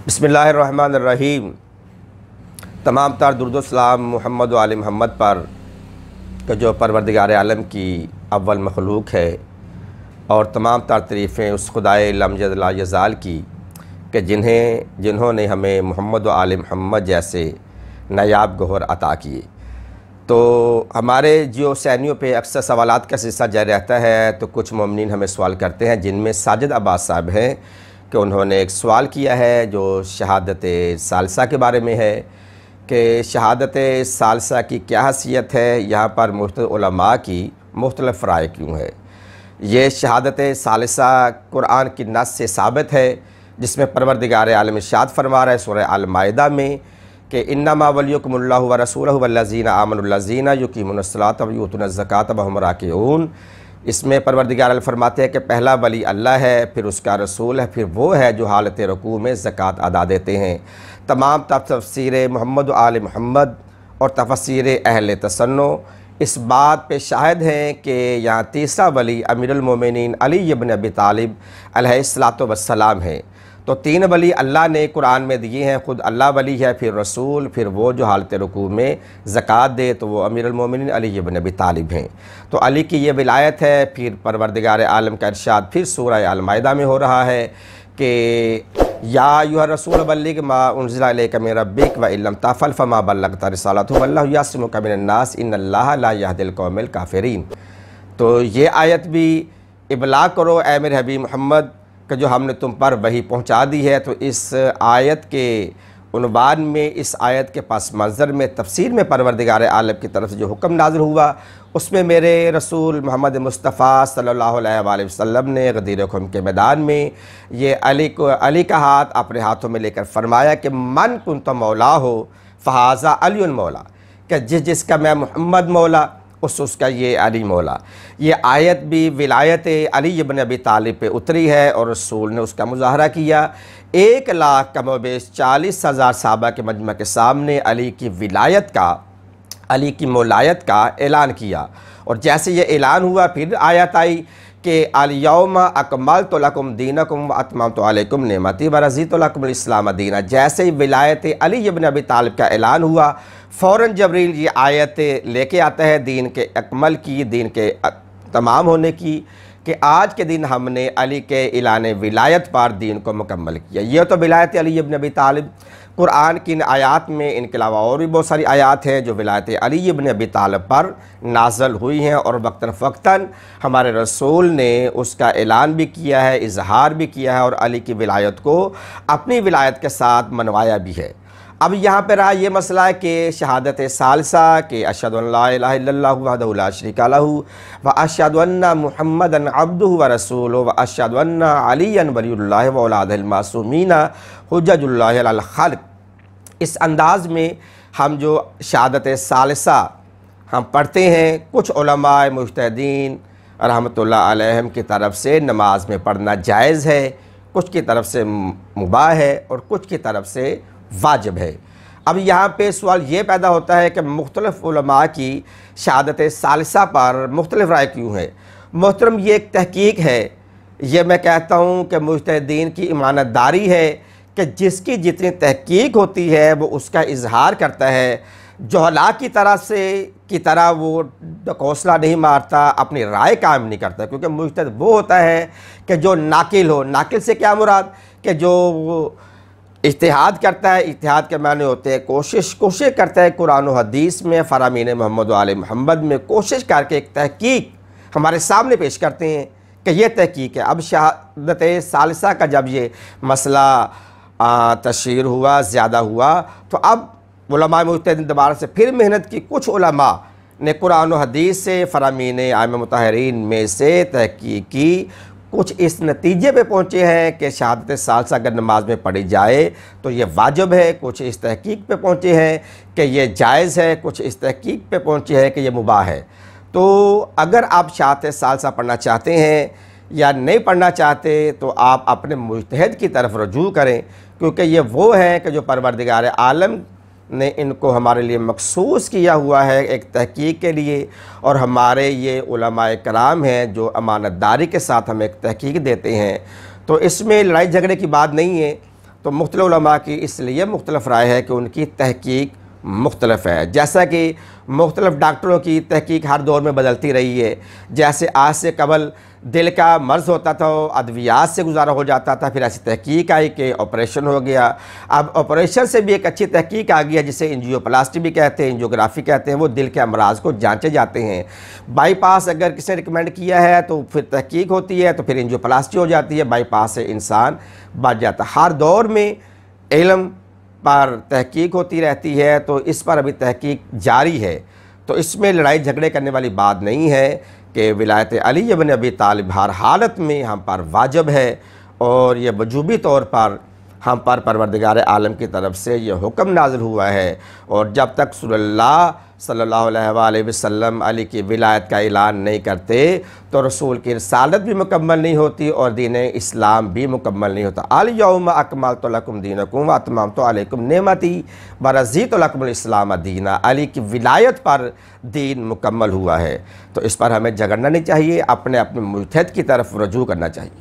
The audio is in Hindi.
बिस्मिल्लाहिर्रहमानिर्रहीम। तमाम तार दुरूद सलाम मोहम्मद व आले मोहम्मद पर कि जो परवरदिगार आलम की अव्वल मखलूक है, और तमाम तार तारीफ़ें उस खुदाए लम ला यज़ाल की कि जिन्होंने हमें मोहम्मद व आले मोहम्मद जैसे नायाब गौहर अता किए। तो हमारे जो सैनियों पे अक्सर सवालात का सिलसिला जारी रहता है, तो कुछ मोमिनीन हमें सवाल करते हैं, जिनमें साजिद अब्बास साहब हैं कि उन्होंने एक सवाल किया है जो शहादत सालसा के बारे में है कि शहादत सालसा की क्या हैसियत है, यहाँ पर मुख्तलिफ़ उलमा की मुख्तलिफ़ राय क्यों है। ये शहादत सालसा कुरान की नस से साबित है, जिसमें परवरदिगार आलम इरशाद फरमा रहा है सूरह अल-माइदा में कि इन्नमा वलियुकुम उल्लाह व रसूलुहु वल्लज़ीना आमनुल्लज़ीना युक़ीमुनस्सलाता व युतूनज़्ज़काता व हुम राकिऊन। इसमें परवरदिगार आलम फरमाते हैं कि पहला वली अल्लाह है, फिर उसका रसूल है, फिर वो है जो हालत रुकू में ज़कात अदा देते हैं। तमाम तफसीर मोहम्मद व आले मोहम्मद और तफसीर अहले तसन्नो इस बात पे शाहिद हैं कि यहाँ तीसरा वली अमीरुल मोमिनीन अली इब्न अबी तालिब अलैहिस्सलातु वस्सलाम है। तो तीन वली अल्लाह ने कुरान में दिए हैं, ख़ुद अल्लाह वली है, फिर रसूल, फिर वो जो हालत रुकू में ज़कात दे, तो वो अमीरुल मोमिनीन अली इब्न अबी तालिब हैं। तो अली की ये विलायत है। फिर परवरदिगार आलम का इरशाद फिर सूरह अल-माइदा में हो रहा है कि या अय्युहा रसूल बल्लिग मा उन्ज़िला इलैका मिन रब्बिक व इल्लम तफ़अल फमा बल्लग़ता रिसालतहु वल्लाहु यअसिमुका मिनन नास इन्नल्लाहा ला यहदिल कौमल काफ़िरीन। तो ये आयत भी इबलाग करो ए मेरे हबीब मोहम्मद कि जो हमने तुम पर वही पहुंचा दी है। तो इस आयत के उन्वान में, इस आयत के पास मंज़र में, तफसीर में परवरदिगार आलम की तरफ से जो हुक्म नाज़िल हुआ, उसमें मेरे रसूल मोहम्मद मुस्तफ़ा सल्लल्लाहु अलैहि वसल्लम ने गदीर खुम के मैदान में ये अली का हाथ अपने हाथों में लेकर फरमाया कि मन कुन्त मौला हो फ़हाज़ा अलीउन मौला, कि जिसका मैं मोहम्मद मौला उसका ये अली मौला। ये आयत भी विलायत अली इब्न अबी तालिब पे उतरी है और रसूल ने उसका मुज़ाहरा किया। 1 लाख कमोबेश 40,000 सहाबा के मजमा के सामने अली की विलायत का, अली की मौलायत का ऐलान किया। और जैसे ये ऐलान हुआ, फिर आयत आई कि अल-यौमा अकमलतु लकुम दीनकुम व अतममतु अलैकुम निअमती व रज़ीतु लकुमुल इस्लाम दीना। जैसे ही विलायत अली इब्न अबी तालिब का ऐलान हुआ, फ़ौरन जबरील ये आयत लेके आता है दीन के अकमल की, दीन के तमाम होने की, कि आज के दिन हमने अली के ऐलान विलायत पर दीन को मुकम्मल किया। ये तो विलायत अली इब्न अबी तालिब। कुरान की इन आयात में इनके अलावा और भी बहुत सारी आयात हैं जो विलायत अली इब्न अबी तालिब पर नाज़िल हुई हैं, और वक्तन फ़क्तन हमारे रसूल ने उसका ऐलान भी किया है, इजहार भी किया है, और अली की विलायत को अपनी विलायत के साथ मनवाया भी है। अब यहाँ पर रहा ये मसला है कि शहादत सालसा के अशहदु अल्ला इलाहा इल्लल्लाहु वहदहु ला शरीका लहू व अशहदु अन्ना मुहम्मदन अब्दुहु व रसूलुहु व अशहदु अन्ना अलिय्यन वलियुल्लाह व औलादुल मासूमीना हुज्जतुल्लाहि अलल खल्क़। इस अंदाज़ में हम जो शहादत सालसा हम पढ़ते हैं, कुछ उलमाए मुज्तहिदीन रहमतुल्लाह अलैहिम की तरफ से नमाज में पढ़ना जायज़ है, कुछ की तरफ से मुबाह है, और कुछ की तरफ से वाजिब है। अब यहाँ पे सवाल ये पैदा होता है कि मुख्तलिफ़ उलमा की शहादत सालसा पर मुख्तलिफ़ राय क्यों है। मोहतरम, ये एक तहकीक है, ये मैं कहता हूँ कि मुज्तहिदीन की ईमानदारी है कि जिसकी जितनी तहकीक होती है वो उसका इजहार करता है। जोहला की तरह वो डकोसला नहीं मारता, अपनी राय कायम नहीं करता, क्योंकि मुज्तहिद वो होता है कि जो नाकिल हो। नाकिल से क्या मुराद, कि जो इज्तिहाद करता है। इज्तिहाद के माने होते हैं कोशिश करता है कुरान और हदीस में, फरामीन मोहम्मद आले मोहम्मद में कोशिश करके एक तहकीक हमारे सामने पेश करते हैं कि यह तहकीक है। अब शहादत सालसा का जब ये मसला तशहीर हुआ, ज़्यादा हुआ, तो अब उलमा मुज्तहिदीन दोबारा से फिर मेहनत की। कुछ उलमा ने कुरान और हदीस से, फरामीन आइम्मा मुतहरीन में से तहकीक की, कुछ इस नतीजे पे पहुँचे हैं कि शहादत सालसा अगर नमाज में पढ़ी जाए तो ये वाजिब है। कुछ इस तहकीक पे पहुँचे हैं कि ये जायज़ है, कुछ इस तहकीक पे पहुँचे हैं कि ये मुबाह है। तो अगर आप शहादत सालसा पढ़ना चाहते हैं या नहीं पढ़ना चाहते, तो आप अपने मुज्तहिद की तरफ रुजू करें, क्योंकि ये वो हैं कि जो परवरदिगार आलम ने इनको हमारे लिए मखसूस किया हुआ है एक तहकीक के लिए, और हमारे ये उलमाए कराम हैं जो अमानतदारी के साथ हमें एक तहकीक देते हैं। तो इसमें लड़ाई झगड़े की बात नहीं है। तो मुख्तलिफ उलमा की इसलिए मुख्तलिफ राय है कि उनकी तहकीक मुख्तलिफ है। जैसा कि मुख्तलिफ डॉक्टरों की तहकीक हर दौर में बदलती रही है। जैसे आज से कबल दिल का मर्ज़ होता था, अद्वियात से गुजारा हो जाता था, फिर ऐसी तहकीक आई कि ऑपरेशन हो गया। अब ऑपरेशन से भी एक अच्छी तहकीक आ गई है जिसे एंजियोप्लास्टी भी कहते हैं, एंजियोग्राफी कहते हैं। वो दिल के अमराज को जांचे जाते हैं। बाईपास अगर किसी ने रिकमेंड किया है तो फिर तहकीक होती है, तो फिर एंजियोप्लास्टी हो जाती है, बाईपास से इंसान बच जाता है। हर दौर में इल्म पर तहकीक होती रहती है, तो इस पर अभी तहकीक जारी है। तो इसमें लड़ाई झगड़े करने वाली बात नहीं है कि विलायत अली इब्न अबी तालिब हर हालत में हम पर वाजिब है, और ये वजूबी तौर पर हम पर परवरदिगार आलम की तरफ से ये हुक्म नाज़िल हुआ है। और जब तक सल्लल्लाहु अलैहि वसल्लम अली की विलायत का ऐलान नहीं करते तो रसूल की रिसालत भी मुकम्मल नहीं होती और दीन इस्लाम भी मुकम्मल नहीं होता। अल यौम अकमलतु लकुम दीनकुम व अतममतु अलैकुम नेमती व रज़ीतु लकुमुल इस्लाम दीना। अली की विलायत पर दीन मुकम्मल हुआ है। तो इस पर हमें झगड़ना नहीं चाहिए, अपने अपने मुजतहिद की तरफ रुजू करना चाहिए।